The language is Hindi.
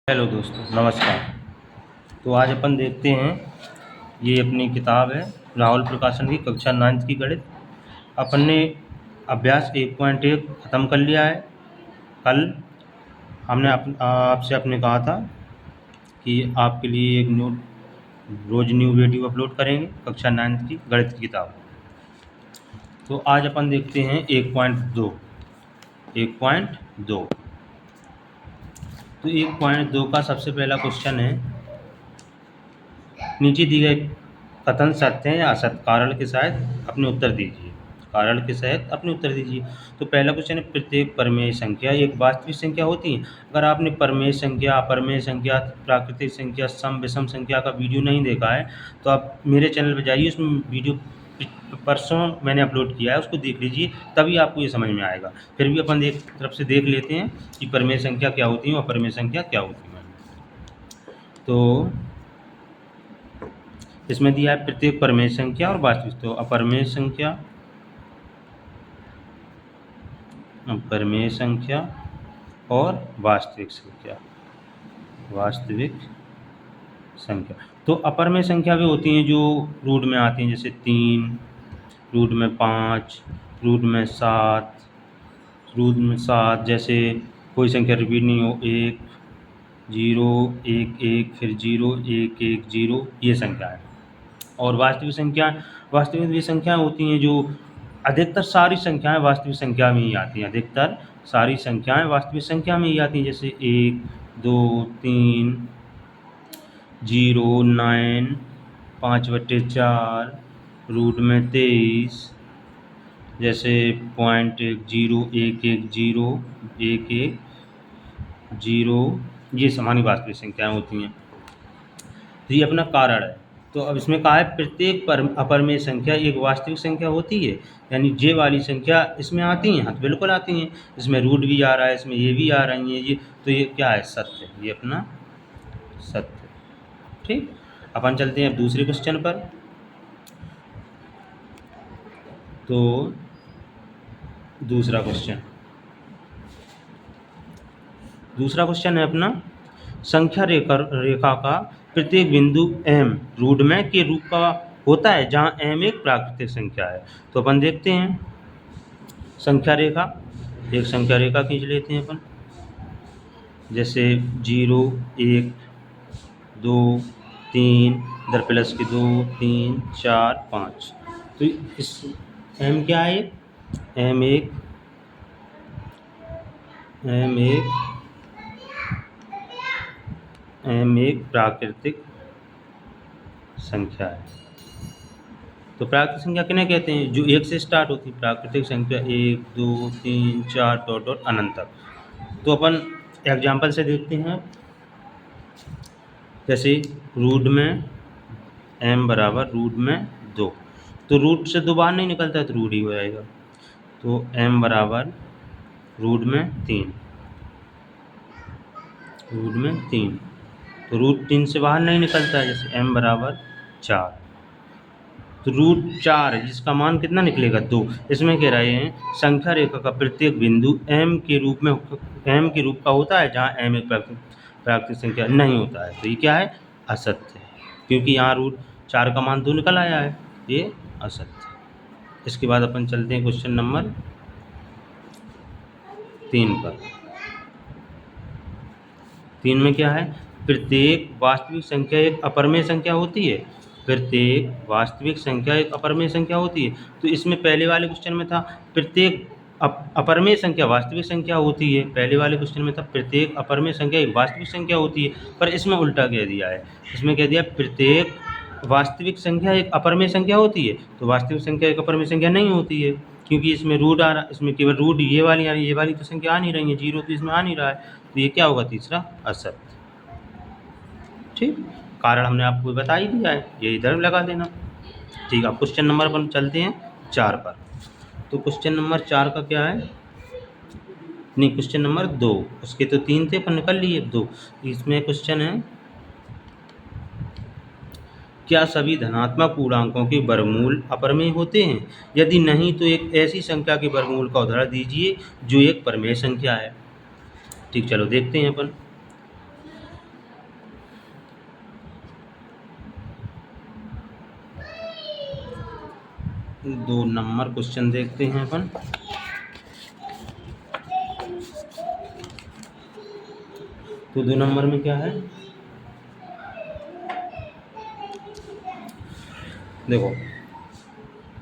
हेलो दोस्तों, नमस्कार। तो आज अपन देखते हैं, ये अपनी किताब है राहुल प्रकाशन की कक्षा 9th की गणित। अपन ने अभ्यास 1.1 ख़त्म कर लिया है। कल हमने आपसे अपने कहा था कि आपके लिए एक रोज़ न्यू वीडियो अपलोड करेंगे कक्षा 9th की गणित की किताब। तो आज अपन देखते हैं 1.2। तो 1.2 का सबसे पहला क्वेश्चन है, नीचे दिए गए कथन सत्य हैं या असत्य, कारण के सहित अपने उत्तर दीजिए। तो पहला क्वेश्चन है, प्रत्येक परमेय संख्या एक वास्तविक संख्या होती है। अगर आपने परमेय संख्या, अपरमेय संख्या, प्राकृतिक संख्या, सम विषम संख्या का वीडियो नहीं देखा है तो आप मेरे चैनल पर जाइए, उसमें वीडियो परसों मैंने अपलोड किया है, उसको देख लीजिए, तभी आपको ये समझ में आएगा। फिर भी अपन एक तरफ से देख लेते हैं कि परमेय संख्या क्या होती है और अपरमेय संख्या क्या होती है। तो इसमें दिया है प्रत्येक परमेय संख्या और वास्तविक। तो अपरमेय संख्या और वास्तविक संख्या। तो अपरमेय संख्या भी होती हैं जो रूट में आती हैं, जैसे 3, रूट में 5, रूट में 7, जैसे कोई संख्या रिपीट नहीं हो, 1 0 1 1 फिर 0 1 1 0, ये संख्या है। और वास्तविक वे संख्याएं होती हैं जो अधिकतर सारी संख्याएं वास्तविक संख्या में ही आती हैं। जैसे 1 2 3 0 9 5/4, रूट में 23, जैसे 0.0 1 1 0 1 1 0, ये सामान्य वास्तविक संख्याएं होती हैं। तो ये अपना कारण है। तो अब इसमें कहा है प्रत्येक अपरमेय संख्या एक वास्तविक संख्या होती है, यानी जे वाली संख्या इसमें आती हैं। हाँ, तो बिल्कुल आती हैं। इसमें रूट भी आ रहा है, इसमें ये भी आ रही हैं, तो ये क्या है? सत्य। ये अपना सत्य। ठीक, अपन चलते हैं अब दूसरे क्वेश्चन पर। तो दूसरा क्वेश्चन है अपना, संख्या रेखा का प्रत्येक बिंदु m रूट में के रूप का होता है जहां m एक प्राकृतिक संख्या है। तो अपन देखते हैं एक संख्या रेखा खींच लेते हैं अपन, जैसे 0 1 2 3, इधर प्लस के 2 3 4 5। तो इस m क्या है? m एक प्राकृतिक संख्या है। तो प्राकृतिक संख्या किन्हें कहते हैं? जो 1 से स्टार्ट होती है। प्राकृतिक संख्या 1 2 3 4 डॉट डॉट अनंत तक। तो अपन एग्जाम्पल से देखते हैं, जैसे रूट में m बराबर रूट में 2, तो रूट से 2 बाहर नहीं निकलता है तो रूट ही हो जाएगा। तो m बराबर रूट में 3, तो रूट 3 से बाहर नहीं निकलता है, जैसे m बराबर 4, तो रूट 4 जिसका मान कितना निकलेगा? 2। इसमें कह रहे हैं संख्या रेखा का प्रत्येक बिंदु m के रूप का होता है जहाँ m एक प्राकृतिक संख्या नहीं होता है। तो ये क्या है? असत्य है, क्योंकि यहाँ रूट 4 का मान 2 निकल आया है, ये असत्य है। इसके बाद अपन चलते हैं क्वेश्चन नंबर 3 पर। 3 में क्या है? प्रत्येक वास्तविक संख्या एक अपरमेय संख्या होती है। तो इसमें पहले वाले क्वेश्चन में था प्रत्येक अपरमेय संख्या वास्तविक संख्या होती है। पहले वाले क्वेश्चन में था प्रत्येक अपरमेय संख्या एक वास्तविक संख्या होती है, पर इसमें उल्टा कह दिया है। इसमें कह दिया प्रत्येक वास्तविक संख्या एक अपरमेय संख्या होती है। तो वास्तविक संख्या एक अपरमेय संख्या नहीं होती है, क्योंकि इसमें रूट आ रहा, इसमें केवल रूट ये वाली आ रही है, ये वाली तो संख्या आ नहीं रही है, 0 तो इसमें आ नहीं रहा है। तो ये क्या होगा? तीसरा असत्य। ठीक, कारण हमने आपको बता ही दिया है, ये इधर लगा देना। ठीक, अब क्वेश्चन नंबर पर चलते हैं 4 पर। तो क्वेश्चन नंबर 4 का क्या है? नहीं, क्वेश्चन नंबर 2, उसके तो 3 थे पर निकल लिए 2। इसमें क्वेश्चन है, क्या सभी धनात्मक पूर्णांकों के वर्गमूल अपरमेय होते हैं? यदि नहीं तो एक ऐसी संख्या के वर्गमूल का उदाहरण दीजिए जो एक परमेय संख्या है। ठीक, चलो देखते हैं अपन। 2 नंबर क्वेश्चन देखते हैं अपन। तो 2 नंबर में क्या है, देखो